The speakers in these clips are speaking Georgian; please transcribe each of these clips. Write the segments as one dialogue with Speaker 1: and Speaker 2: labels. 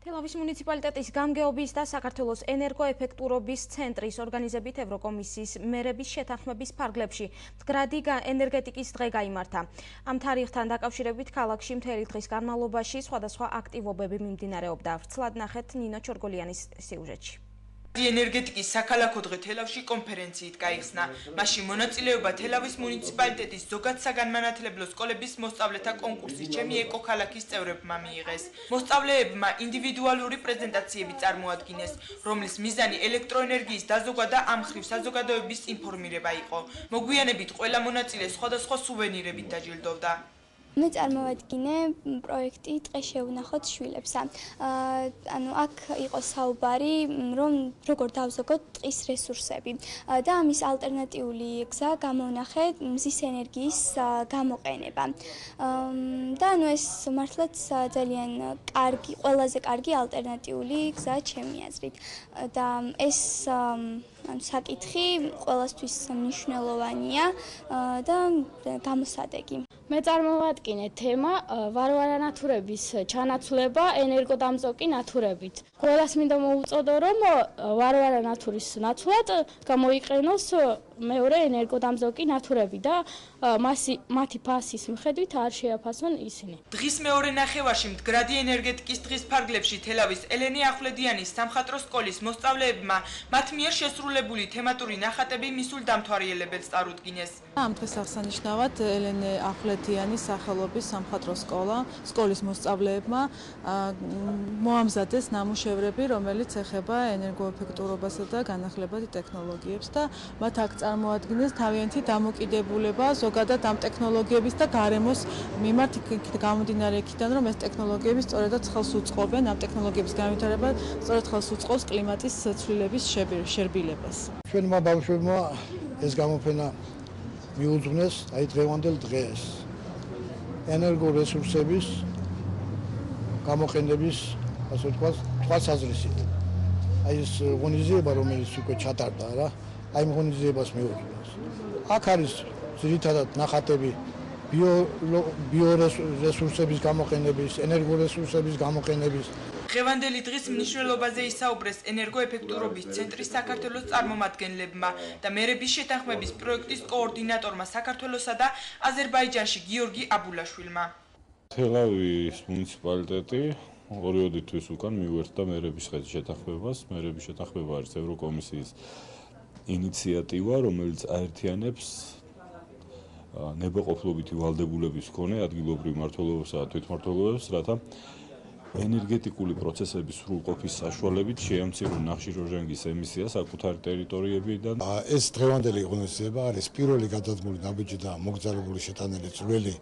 Speaker 1: თელავის მუნიციპალიტეტის გამგეობის და საქართველოს ენერგოეფექტურობის ცენტრის ორგანიზებით ევროკომისიის მერების შეთანხმების ფარგლებში მდგრადი ენერგეტიკის დღე გაიმართა. ამ თარიღთან დაკავშირებით ქალაქში მთელი დღის განმავლობაში სხვადასხვა აქტივობები მიმდინარეობდა. ვრცლად ნახეთ ნინო ჩორგოლიანის სიუჟეტში.
Speaker 2: ენერგეტიკის საქალაქო დღე თელავში კონფერენციით გაიხსნა. მაშინ მონაწილეობა თელავის მუნიციპალიტეტის ზოგად საგანმანათლებლო სკოლების მოსწავლეთა კონკურსის ჩემი ეკოქალაქის წევრებმა მიიღეს. მოსწავლეებმა ინდივიდუალური პრეზენტაციები წარმოადგინეს, რომლის მიზანი ელექტროენერგიის დაზოგვა და ამ მხრივ საზოგადოების ინფორმირება იყო. მოგვიანებით ყველა მონაწილე სხვადასხვა სუვენირებით დაჯილდოვდა.
Speaker 3: მე წარმოვადგინე პროექტი „ტყე შევნახოთ შვილებს“. ანუ აქ იყო საუბარი, რომ როგორ დავზოგოთ ტყის რესურსები და ამის ალტერნატიული გზა გამოვნახე მზის ენერგიის გამოყენება. და ანუ ეს მართლაც ძალიან კარგი, ყველაზე კარგი ალტერნატიული გზა ჩემი აზრით. და ეს საკითხი ყველასთვის მნიშვნელოვანია და გამოსადეგი.
Speaker 4: მე წარმოვადგინე თემა ვარვარა ნათურების ჩანაცვლება ენერგოდამზოკი ნათურებით. ყველას მინდა მოუწოდო, რომ ვარვარა ნათურის ნაცვლად გამოიყენოს მეორე ენერგოდამზოკი ნათურები და მათი ფასის მიხედვით არ შეაფასონ ისინი.
Speaker 2: დღის მეორე ნახევარში მდგრადი ენერგეტიკის დღის ფარგლებში თელავის ელენე ახვლედიანის სამხატვრო სკოლის მოსწავლეებმა მათ მიერ შესრულებული თემატური ნახატები მისულ დამთვალიერებელს წარუდგინეს.
Speaker 5: ამ დღეს აღსანიშნავად ელენე ახვლედიანის სახელობის სამხატვრო სკოლის მოსწავლეებმა მოამზადეს ნამუშევრები, რომელიც ეხება ენერგოეფექტურობასა და განახლებადი ტექნოლოგიებს და მათ აქ წარმოადგენს თავიანთი დამოკიდებულება ზოგადად ამ ტექნოლოგიების და გარემოს მიმართ გამომდინარე იქიდან, რომ ეს ტექნოლოგიები სწორედაც ხელს უწყობენ ამ ტექნოლოგიების განვითარება, სწორედ ხელს უწყობს კლიმატის ცვლილების შერბილებას.
Speaker 6: ჩვენმა ბავშვებმა ეს გამოფენა მიუძღვნეს აი დღევანდელ დღეს ენერგორესურსების გამოყენების, ასე ვთქვათ, თვალსაზრისით. აი ეს ღონისძიება, რომელიც უკვე ჩატარდა რა, აი ამ ღონისძიებას მიუძღვნეს. აქ არის ძირითადად ნახატები ბიორესურსების გამოყენების, ენერგორესურსების გამოყენების.
Speaker 2: დღევანდელი დღის მნიშვნელობაზე ისაუბრეს ენერგოეფექტურობის ცენტრის საქართველოს წარმომადგენლებმა და მერების შეთანხმების პროექტის კოორდინატორმა საქართველოსა და აზერბაიჯანში გიორგი აბულაშვილმა.
Speaker 7: თელავის მუნიციპალიტეტი 2 თვის უკან მიუერთდა მერების შეთანხმებას. მერების შეთანხმება არის ევროკომისიის ინიციატივა, რომელიც აერთიანებს ნებაყოფლობითი ვალდებულების მქონე ადგილობრივ მმართველობებსა და თვითმმართველობებს, რათა ენერგეტიკული პროცესების სრულყოფის საშუალებით შეამცირონ ნახშირორჟანგის ემისიას საკუთარი ტერიტორიებიდან.
Speaker 6: ეს დღევანდელი ღონისძიება არის პირველი გადადგმული ნაბიჯი და მოგზაურებული შეტანილი წვლილი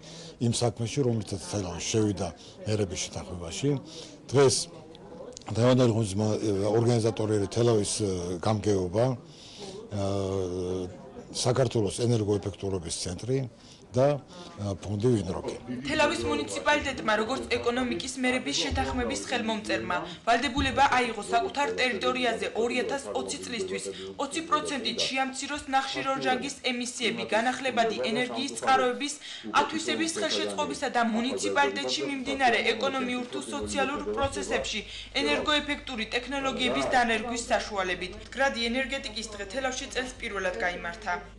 Speaker 6: იმ საქმეში, რომელსაც თელავი შევიდა მერების შეთანხმებაში. დღეს დღევანდელი ღონისძიების ორგანიზატორი თელავის გამგეობა, საქართველოს ენერგოეფექტურობის ცენტრი და ფონდი ვინროკი.
Speaker 2: თელავის მუნიციპალიტეტმა როგორც ეკონომიკის მერების შეთანხმების ხელმომწერმა ვალდებულება აიღო საკუთარ ტერიტორიაზე 2020 წლისთვის 20%-ით შეამციროს ნახშირორჟანგის ემისიები განახლებადი ენერგიის წყაროების ათვისების ხელშეწყობისა და მუნიციპალიტეტში მიმდინარე ეკონომიურ თუ სოციალურ პროცესებში ენერგოეფექტური ტექნოლოგიების დანერგვის საშუალებით. მდგრადი ენერგეტიკის დღე თელავში წელს პირველად გაიმართა.